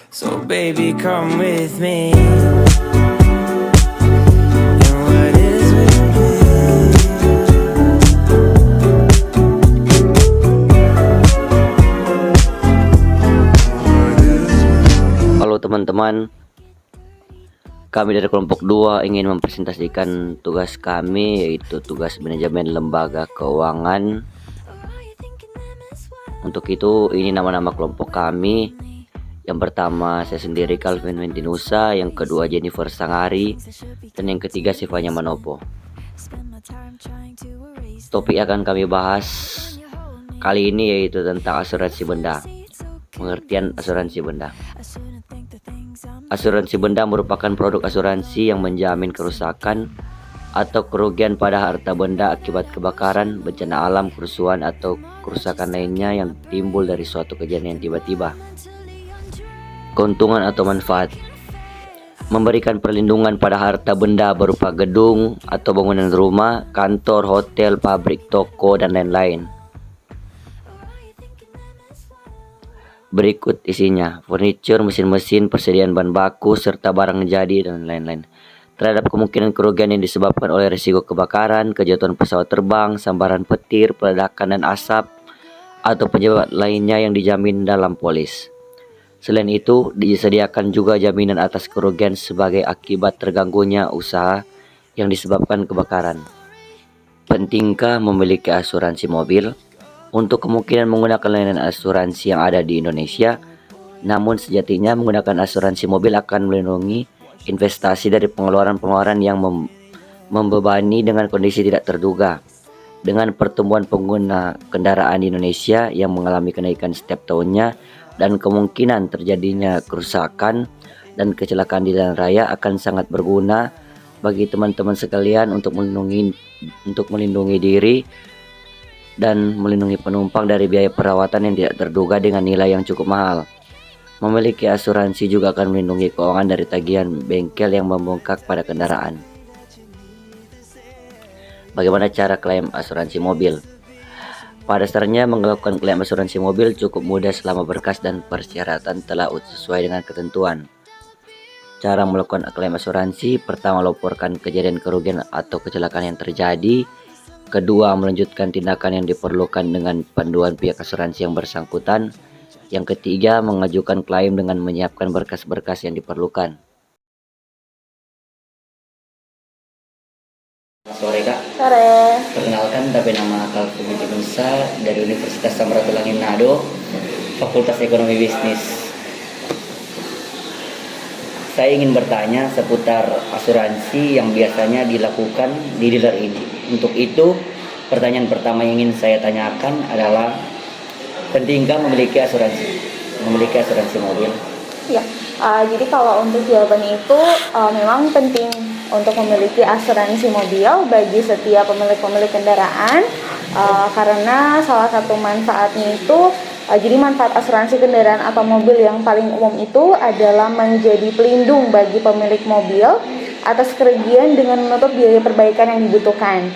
So baby, come with me. And what is with me? Halo teman-teman, kami dari kelompok 2 ingin mempresentasikan tugas kami, yaitu tugas manajemen lembaga keuangan. Untuk itu, ini nama-nama kelompok kami. Yang pertama saya sendiri, Calvin Mentinusa. Yang kedua Jennifer Sangari. Dan yang ketiga Sivanya Manopo. Topik akan kami bahas kali ini yaitu tentang asuransi benda. Pengertian asuransi benda. Asuransi benda merupakan produk asuransi yang menjamin kerusakan atau kerugian pada harta benda akibat kebakaran, bencana alam, kerusuhan atau kerusakan lainnya yang timbul dari suatu kejadian tiba-tiba. Keuntungan atau manfaat: memberikan perlindungan pada harta benda berupa gedung atau bangunan rumah, kantor, hotel, pabrik, toko, dan lain-lain. Berikut isinya: furniture, mesin-mesin, persediaan bahan baku, serta barang jadi, dan lain-lain. Terhadap kemungkinan kerugian yang disebabkan oleh risiko kebakaran, kejatuhan pesawat terbang, sambaran petir, peledakan dan asap, atau penyebab lainnya yang dijamin dalam polis. Selain itu, disediakan juga jaminan atas kerugian sebagai akibat terganggunya usaha yang disebabkan kebakaran. Pentingkah memiliki asuransi mobil? Untuk kemungkinan menggunakan layanan asuransi yang ada di Indonesia, namun sejatinya menggunakan asuransi mobil akan melindungi investasi dari pengeluaran-pengeluaran yang membebani dengan kondisi tidak terduga. Dengan pertumbuhan pengguna kendaraan di Indonesia yang mengalami kenaikan setiap tahunnya dan kemungkinan terjadinya kerusakan dan kecelakaan di jalan raya, akan sangat berguna bagi teman-teman sekalian untuk melindungi diri dan melindungi penumpang dari biaya perawatan yang tidak terduga dengan nilai yang cukup mahal. Memiliki asuransi juga akan melindungi keuangan dari tagihan bengkel yang membengkak pada kendaraan. Bagaimana cara klaim asuransi mobil? Pada dasarnya, melakukan klaim asuransi mobil cukup mudah selama berkas dan persyaratan telah sesuai dengan ketentuan. Cara melakukan klaim asuransi: pertama, laporkan kejadian kerugian atau kecelakaan yang terjadi. Kedua, melanjutkan tindakan yang diperlukan dengan panduan pihak asuransi yang bersangkutan. Yang ketiga, mengajukan klaim dengan menyiapkan berkas-berkas yang diperlukan. Sore Kak. Sore. Perkenalkan, tapi nama Calvin Mentinusa dari Universitas Samratulangi Manado, Fakultas Ekonomi Bisnis. Saya ingin bertanya seputar asuransi yang biasanya dilakukan di dealer ini. Untuk itu, pertanyaan pertama yang ingin saya tanyakan adalah, pentingkah memiliki asuransi mobil? Ya, jadi kalau untuk jawabannya itu memang penting untuk memiliki asuransi mobil bagi setiap pemilik kendaraan, karena salah satu manfaatnya itu jadi manfaat asuransi kendaraan atau mobil yang paling umum itu adalah menjadi pelindung bagi pemilik mobil atas kerugian dengan menutup biaya perbaikan yang dibutuhkan.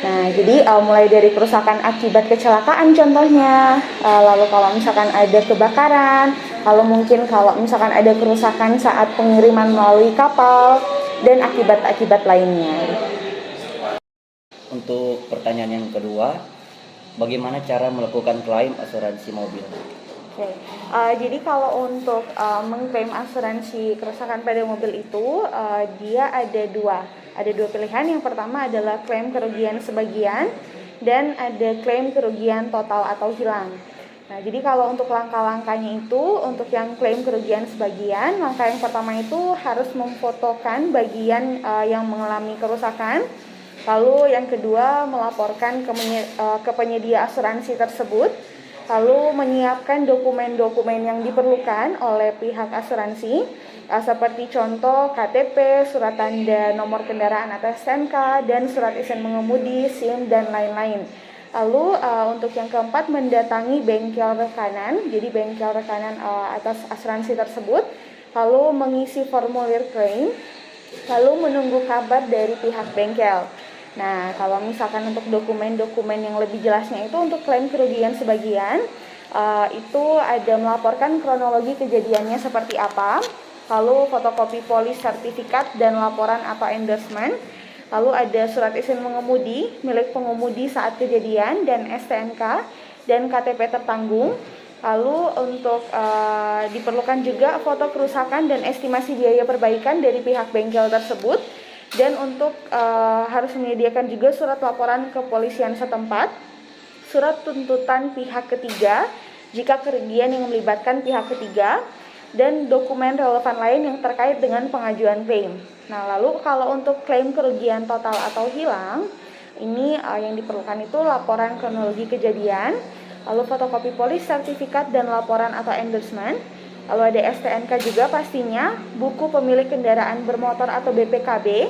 Nah, jadi mulai dari kerusakan akibat kecelakaan contohnya, lalu kalau misalkan ada kebakaran, lalu mungkin kalau misalkan ada kerusakan saat pengiriman melalui kapal, dan akibat-akibat lainnya. Untuk pertanyaan yang kedua, bagaimana cara melakukan klaim asuransi mobil? Oke. Jadi kalau untuk mengklaim asuransi kerusakan pada mobil itu, dia ada dua pilihan. Yang pertama adalah klaim kerugian sebagian dan ada klaim kerugian total atau hilang. Nah, jadi kalau untuk langkah-langkahnya itu, untuk yang klaim kerugian sebagian, langkah yang pertama itu harus memfotokan bagian yang mengalami kerusakan. Lalu yang kedua, melaporkan ke penyedia asuransi tersebut. Lalu menyiapkan dokumen-dokumen yang diperlukan oleh pihak asuransi, seperti contoh KTP, surat tanda nomor kendaraan atau STNK, dan surat izin mengemudi, SIM, dan lain-lain. Lalu untuk yang keempat, mendatangi bengkel rekanan, jadi bengkel rekanan atas asuransi tersebut, lalu mengisi formulir klaim, lalu menunggu kabar dari pihak bengkel. Nah, kalau misalkan untuk dokumen-dokumen yang lebih jelasnya itu untuk klaim kerugian sebagian, itu ada melaporkan kronologi kejadiannya seperti apa, lalu fotokopi polis sertifikat dan laporan atau endorsement, lalu ada surat izin mengemudi milik pengemudi saat kejadian dan STNK dan KTP tertanggung. Lalu untuk diperlukan juga foto kerusakan dan estimasi biaya perbaikan dari pihak bengkel tersebut, dan untuk harus menyediakan juga surat laporan kepolisian setempat, surat tuntutan pihak ketiga jika kerugian yang melibatkan pihak ketiga, dan dokumen relevan lain yang terkait dengan pengajuan klaim. Nah, lalu kalau untuk klaim kerugian total atau hilang, ini yang diperlukan itu laporan kronologi kejadian, lalu fotokopi polis sertifikat dan laporan atau endorsement, lalu ada STNK juga pastinya, buku pemilik kendaraan bermotor atau BPKB,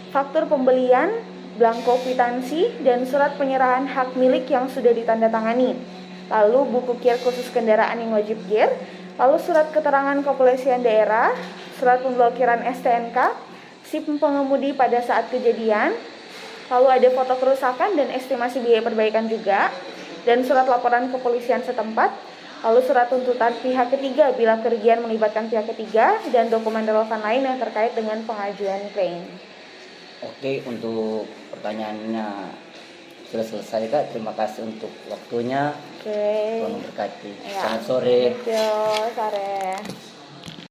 faktur pembelian, blanko kwitansi, dan surat penyerahan hak milik yang sudah ditandatangani. Lalu buku kir khusus kendaraan yang wajib kir, lalu surat keterangan kepolisian daerah, surat pemblokiran STNK, SIM pengemudi pada saat kejadian, lalu ada foto kerusakan dan estimasi biaya perbaikan juga, dan surat laporan kepolisian setempat, lalu surat tuntutan pihak ketiga bila kerugian melibatkan pihak ketiga, dan dokumen relevan lain yang terkait dengan pengajuan klaim. Oke, untuk pertanyaannya sudah selesai Kak. Terima kasih untuk waktunya. Oke. Tuhan memberkati. Ya. Selamat sore. Yo, sore.